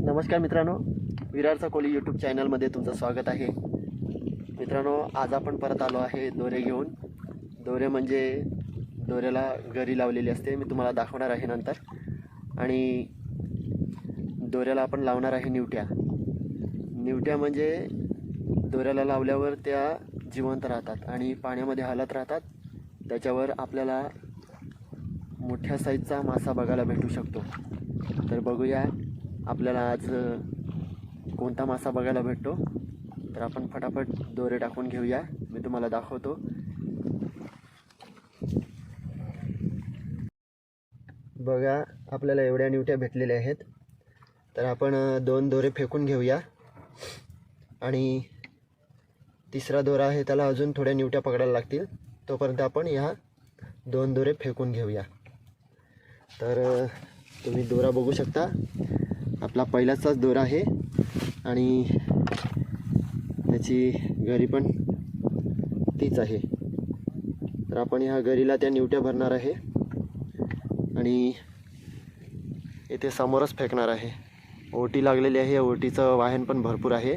नमस्कार मित्रांनो, विरारचा कोली यूट्यूब चॅनलमध्ये तुमचं स्वागत आहे. मित्रांनो, आज आपण परत आलो आहे दोरे घेऊन. दोरे म्हणजे दोऱ्याला गरी लावलेली असते, मी तुम्हाला दाखवणार आहे नंतर. आणि दोऱ्याला आपण लावणार आहे निवट्या. निवट्या म्हणजे दोऱ्याला लावल्यावर त्या जिवंत राहतात आणि पाण्यामध्ये हालत राहतात. त्याच्यावर आपल्याला मोठ्या साईजचा मासा बघायला भेटू शकतो. तर बघूया आपल्याला आज कोणता मासा बघायला भेटतो. तर आपण फटाफट दोरे टाकून घेऊया, मी तुम्हाला दाखवतो. बघा, आपल्याला एवढ्या निवट्या भेटलेल्या आहेत. तर आपण 2 दोरे फेकून घेऊया आणि तिसरा दोरा आहे त्याला अजून थोड्या निवट्या पकडायला लागतील. तोपर्यंत आपण ह्या 2 दोरे फेकून घेऊया. तर तुम्ही दोरा बघू शकता, आपला पहिलाचाच दोरा आहे आणि त्याची गरी पण तीच आहे. तर आपण ह्या गरीला त्या निवट्या भरणार आहे आणि इथे समोरच फेकणार आहे. ओटी लागलेली आहे, ओटीचं वाहन पण भरपूर आहे.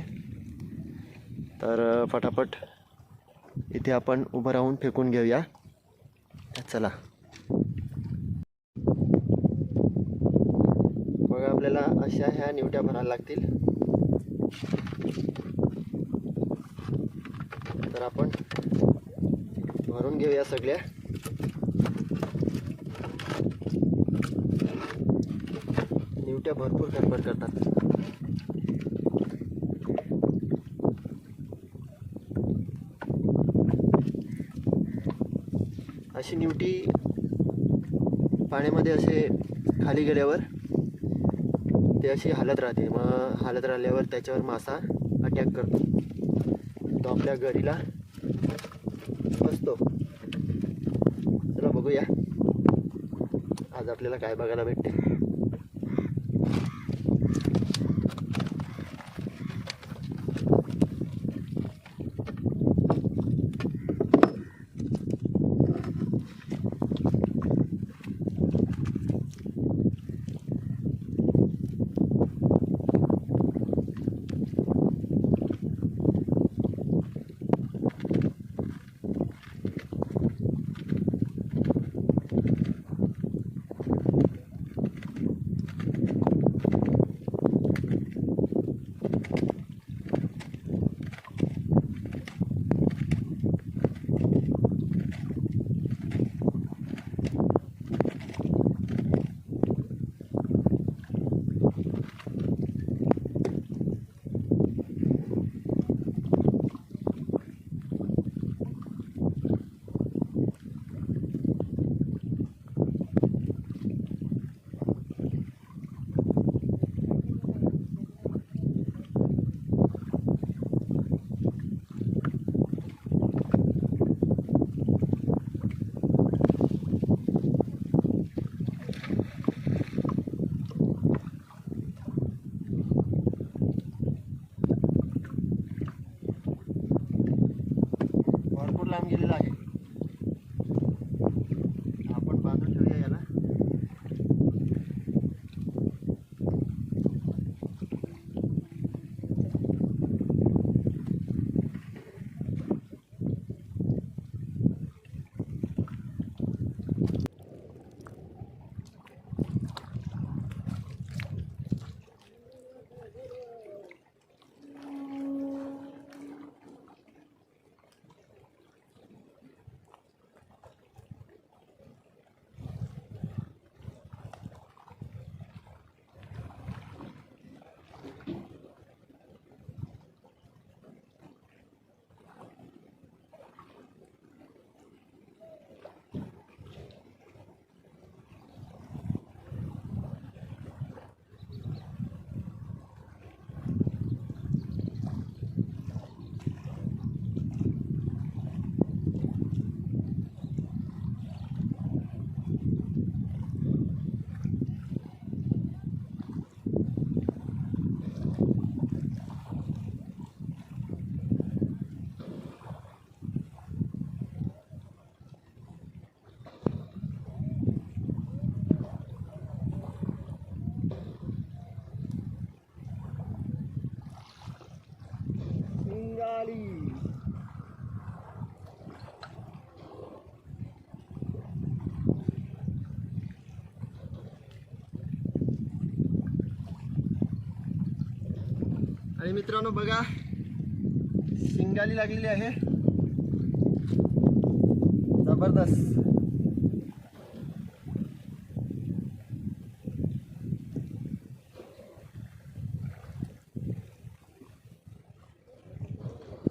तर फटाफट इथे आपण उभं राहून फेकून घेऊया. चला, बघा आपल्याला अशा ह्या निवट्या भरायला लागतील. तर आपण भरून घेऊया सगळ्या. निवट्या भरपूर खटपट करतात. अशी निवटी पाण्यामध्ये असे खाली गेल्यावर ते अशी हालत राहते. मग हालत राहिल्यावर त्याच्यावर मासा अटॅक करतो, तो आपल्या गरीला बसतो. चला बघूया आज आपल्याला काय बघायला भेटते. आणि मित्रांनो बघा शिंगाली लागलेली आहे जबरदस्त.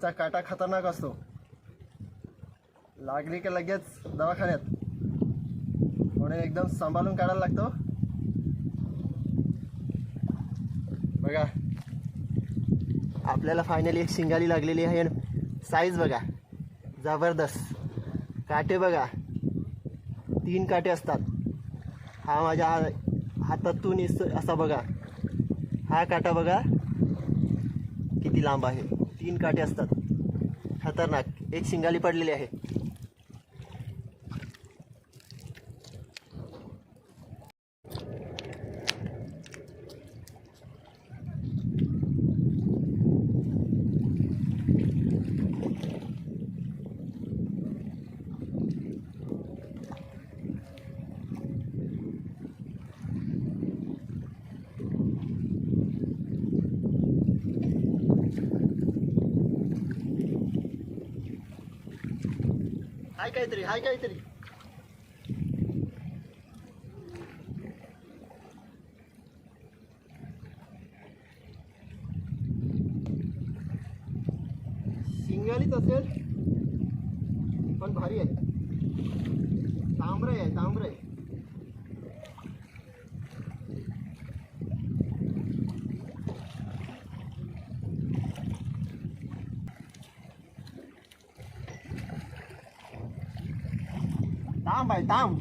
चा काटा खतरनाक असतो, लागली की लगेच दवाखान्यात, म्हणून एकदम सांभाळून काढायला लागतो. बघा आपल्याला फायनली एक शिंगाली लागलेली आहे. साईज बघा जबरदस्त. काटे बघा 3 काटे असतात. हा माझ्या हातातून असा बघा, हा काटा बघा किती लांब आहे. 3 काटे असतात, खतरनाक. एक शिंगाली पडलेली आहे. हाय काहीतरी, हाय काहीतरी. शिंगालीच असेल पण भारी आहे. तांबरं आहे, तांबरं आहे. तांब आहे, तांब.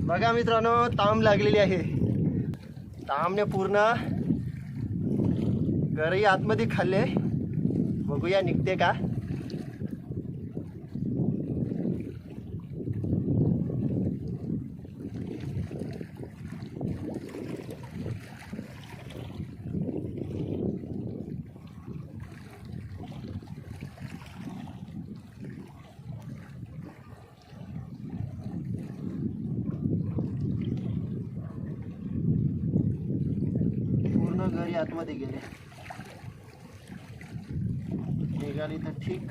बघा मित्रांनो तांब लागलेली आहे. तांबने पूर्ण गरई आतमध्ये खाल्ले. बघूया निघते का. घरी आतमध्ये गेले, निघाली तर ठीक.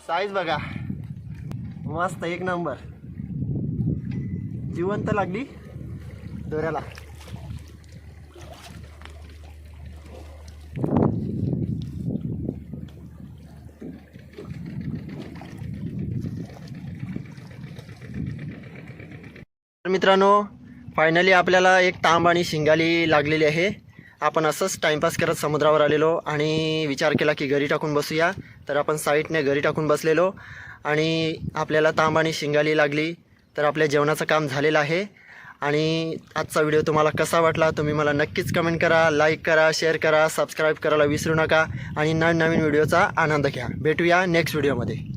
साईज बघा मस्त, एक नंबर. जिवंत लागली दोऱ्याला. मित्रांनो फायनली आपल्याला एक तांब आणि शिंगाली लागलेली आहे. आपण असंच टाइमपास करत समुद्रावर आलेलो आणि विचार केला की घरी टाकून बसूया. तर आपण साईटने घरी टाकून बसलेलो आणि आपल्याला तांब आणि शिंगाली लागली. तर आपल्या जेवणाचं काम झालेलं आहे. आणि आजचा व्हिडिओ तुम्हाला कसा वाटला तुम्ही मला नक्कीच कमेंट करा, लाईक करा, शेअर करा, सबस्क्राईब करायला विसरू नका आणि नवीन व्हिडिओचा आनंद घ्या. भेटूया नेक्स्ट व्हिडिओमध्ये.